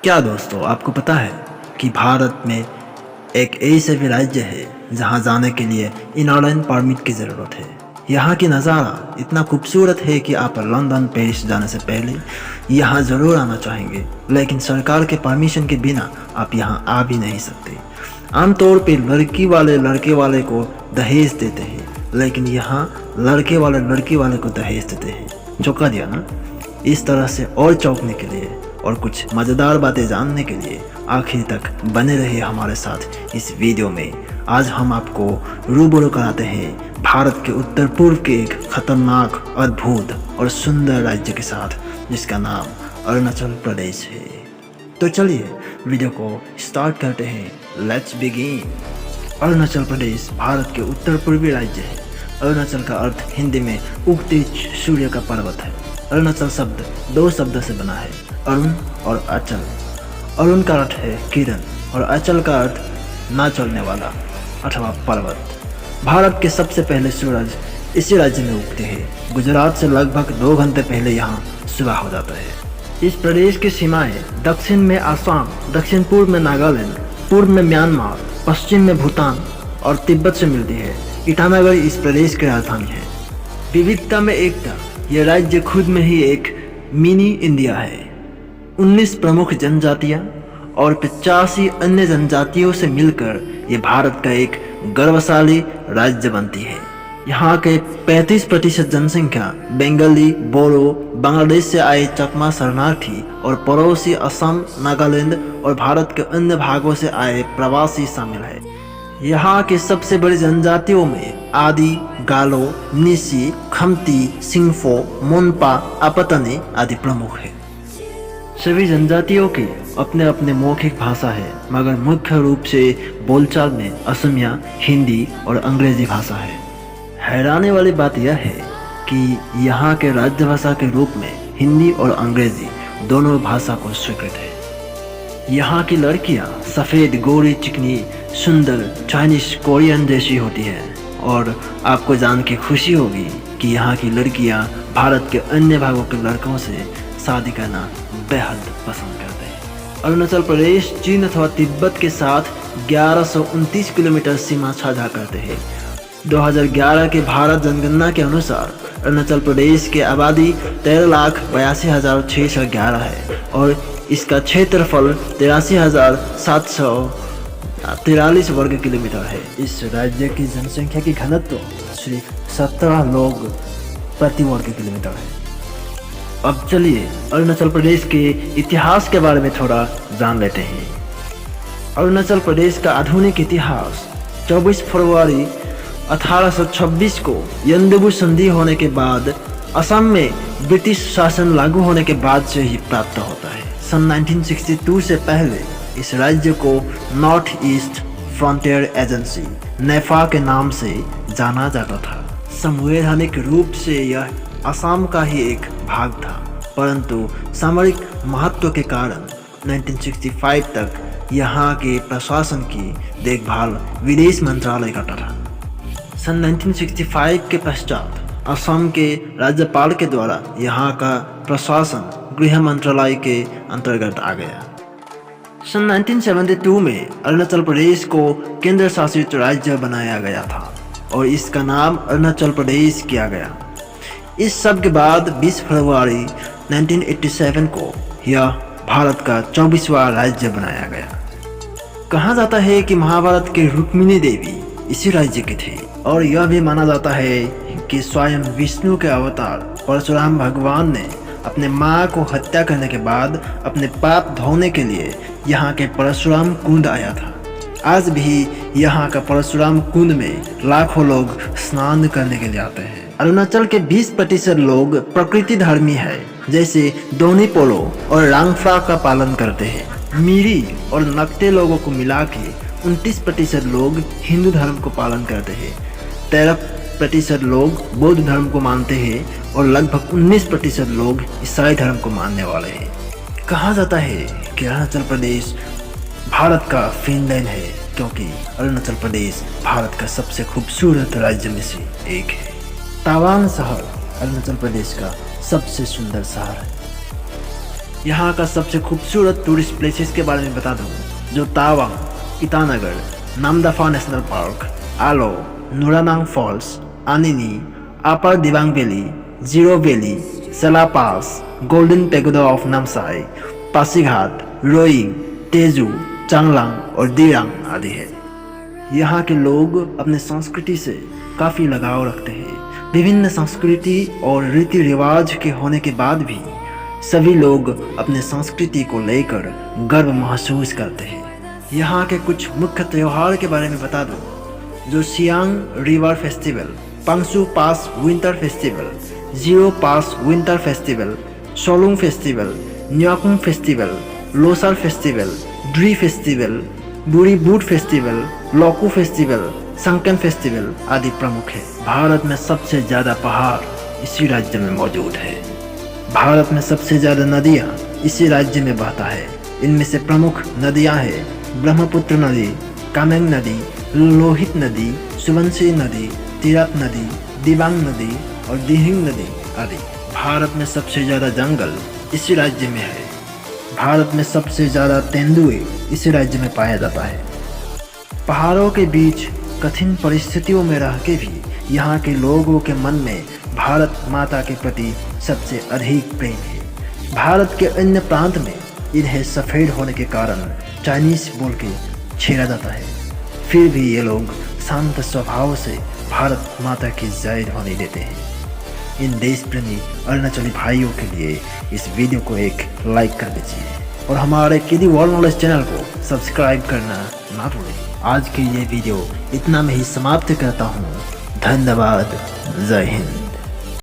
क्या दोस्तों, आपको पता है कि भारत में एक ऐसे भी राज्य है जहां जाने के लिए इनलाइन परमिट की ज़रूरत है। यहाँ की नज़ारा इतना खूबसूरत है कि आप लंदन पेरिस जाने से पहले यहाँ ज़रूर आना चाहेंगे, लेकिन सरकार के परमिशन के बिना आप यहाँ आ भी नहीं सकते। आमतौर पे लड़की वाले लड़के वाले को दहेज देते हैं, लेकिन यहाँ लड़के वाले लड़की वाले को दहेज देते हैं। चौंका दिया ना? इस तरह से और चौंकने के लिए और कुछ मज़ेदार बातें जानने के लिए आखिर तक बने रहिए हमारे साथ इस वीडियो में। आज हम आपको रूबरू कराते हैं भारत के उत्तर पूर्व के एक खतरनाक, अद्भुत और सुंदर राज्य के साथ, जिसका नाम अरुणाचल प्रदेश है। तो चलिए वीडियो को स्टार्ट करते हैं। Let's begin. अरुणाचल प्रदेश भारत के उत्तर पूर्वी राज्य है। अरुणाचल का अर्थ हिंदी में उगते सूर्य का पर्वत है। अरुणाचल शब्द दो शब्दों से बना है, अरुण और अचल। अरुण का अर्थ है किरण और अचल का अर्थ ना चलने वाला अथवा पर्वत। भारत के सबसे पहले सूरज इसी राज्य में उगते हैं। गुजरात से लगभग 2 घंटे पहले यहाँ सुबह हो जाता है। इस प्रदेश की सीमाएं दक्षिण में असम, दक्षिण पूर्व में नागालैंड, पूर्व में म्यांमार, पश्चिम में भूटान और तिब्बत से मिलती है। ईटानगर इस प्रदेश की राजधानी है। विविधता में एकता, यह राज्य खुद में ही एक मिनी इंडिया है। 19 प्रमुख जनजातियां और 85 अन्य जनजातियों से मिलकर ये भारत का एक गौरवशाली राज्य बनती है। यहाँ के 35% जनसंख्या बंगाली, बोरो, बांग्लादेश से आए चकमा शरणार्थी और पड़ोसी असम, नागालैंड और भारत के अन्य भागों से आए प्रवासी शामिल है। यहाँ के सबसे बड़ी जनजातियों में आदि, गालो, निसी, खमती, सिंगफो, मोनपा, अपतने आदि प्रमुख है। सभी जनजातियों की अपने अपने मौखिक भाषा है, मगर मुख्य रूप से बोलचाल में असमिया, हिंदी और अंग्रेजी भाषा है। हैरानी वाली बात यह है कि यहाँ के राज्यभाषा के रूप में हिंदी और अंग्रेजी दोनों भाषा को स्वीकृत है। यहाँ की लड़कियाँ सफ़ेद, गोरी, चिकनी, सुंदर, चाइनीज, कोरियन जैसी होती है। और आपको जान के खुशी होगी कि यहाँ की लड़कियाँ भारत के अन्य भागों के लड़कों से शादी करना बेहद पसंद करते हैं। अरुणाचल प्रदेश चीन अथवा तिब्बत के साथ 1129 किलोमीटर सीमा साझा करते हैं। 2011 के भारत जनगणना के अनुसार अरुणाचल प्रदेश की आबादी 13,82,611 है और इसका क्षेत्रफल 83,743 वर्ग किलोमीटर है। इस राज्य की जनसंख्या की घनत्व सिर्फ 17 लोग प्रति वर्ग किलोमीटर है। अब चलिए अरुणाचल प्रदेश के इतिहास के बारे में थोड़ा जान लेते हैं। अरुणाचल प्रदेश का आधुनिक इतिहास 24 फरवरी 1826 को यंदबु संधि होने के बाद असम में ब्रिटिश शासन लागू होने के बाद से ही प्राप्त होता है। सन 1962 से पहले इस राज्य को नॉर्थ ईस्ट फ्रंटियर एजेंसी नेफा के नाम से जाना जाता था। संवैधानिक रूप से यह असम का ही एक भाग था, परंतु सामरिक महत्व के कारण 1965 तक यहाँ के प्रशासन की देखभाल विदेश मंत्रालय करता था। सन 1965 के पश्चात असम के राज्यपाल के द्वारा यहाँ का प्रशासन गृह मंत्रालय के अंतर्गत आ गया। सन 1972 में अरुणाचल प्रदेश को केंद्र शासित राज्य बनाया गया था और इसका नाम अरुणाचल प्रदेश किया गया। इस सब के बाद 20 फरवरी 1987 को यह भारत का 24वां राज्य बनाया गया। कहा जाता है कि महाभारत के रुक्मिणी देवी इसी राज्य के थे और यह भी माना जाता है कि स्वयं विष्णु के अवतार परशुराम भगवान ने अपने माँ को हत्या करने के बाद अपने पाप धोने के लिए यहाँ के परशुराम कुंड आया था। आज भी यहाँ का परशुराम कुंड में लाखों लोग स्नान करने के लिए आते हैं। अरुणाचल के 20% लोग प्रकृति धर्मी है, जैसे दोनी पोलो और रांगफ्रा का पालन करते हैं। मीरी और नक्टे लोगों को मिला के 29% लोग हिंदू धर्म को पालन करते हैं। 13% लोग बौद्ध धर्म को मानते हैं और लगभग 19% लोग ईसाई धर्म को मानने वाले हैं। कहा जाता है कि अरुणाचल प्रदेश भारत का फिनलैंड है, क्योंकि अरुणाचल प्रदेश भारत का सबसे खूबसूरत राज्य में से एक है। तवांग शहर अरुणाचल प्रदेश का सबसे सुंदर शहर है। यहाँ का सबसे खूबसूरत टूरिस्ट प्लेसेस के बारे में बता दूँ, जो Tawang, Itanagar, Namdapha national park, Aalo, Nuranang falls, Anini, upper Dibang valley, Ziro valley, Sela pass, golden pagoda of Namsai, Pasighat, Roing, Tezu, Changlang और दिरांग आदि है। यहाँ के लोग अपने संस्कृति से काफ़ी लगाव रखते हैं। विभिन्न संस्कृति और रीति रिवाज के होने के बाद भी सभी लोग अपने संस्कृति को लेकर गर्व महसूस करते हैं। यहाँ के कुछ मुख्य त्योहार के बारे में बता दूँ, जो Siang river festival, Pangsau pass winter festival, Ziro pass winter festival, Solung festival, Nyokum festival, Losar festival, Dree festival, Boori Boot festival, Loku festival, Sankan festival आदि प्रमुख है। भारत में सबसे ज़्यादा पहाड़ इसी राज्य में मौजूद है। भारत में सबसे ज़्यादा नदियाँ इसी राज्य में बहता है। इनमें से प्रमुख नदियाँ हैं ब्रह्मपुत्र नदी, कामेंग नदी, लोहित नदी, सुबनसिरी नदी, तिरप नदी, दिबांग नदी और दिहिंग नदी आदि। भारत में सबसे ज़्यादा जंगल इसी राज्य में है। भारत में सबसे ज़्यादा तेंदुए इसी राज्य में पाया जाता है। पहाड़ों के बीच कठिन परिस्थितियों में रह के भी यहाँ के लोगों के मन में भारत माता के प्रति सबसे अधिक प्रेम है। भारत के अन्य प्रांत में इन्हें सफ़ेद होने के कारण चाइनीज बोल के छेड़ा जाता है, फिर भी ये लोग शांत स्वभाव से भारत माता की जय ध्वनि देते हैं। इन देश प्रेमी अरुणाचली भाइयों के लिए इस वीडियो को एक लाइक कर दीजिए और हमारे केडी वर्ल्ड नॉलेज चैनल को सब्सक्राइब करना ना भूलें। आज की ये वीडियो इतना में ही समाप्त करता हूँ। धन्यवाद। जय हिंद।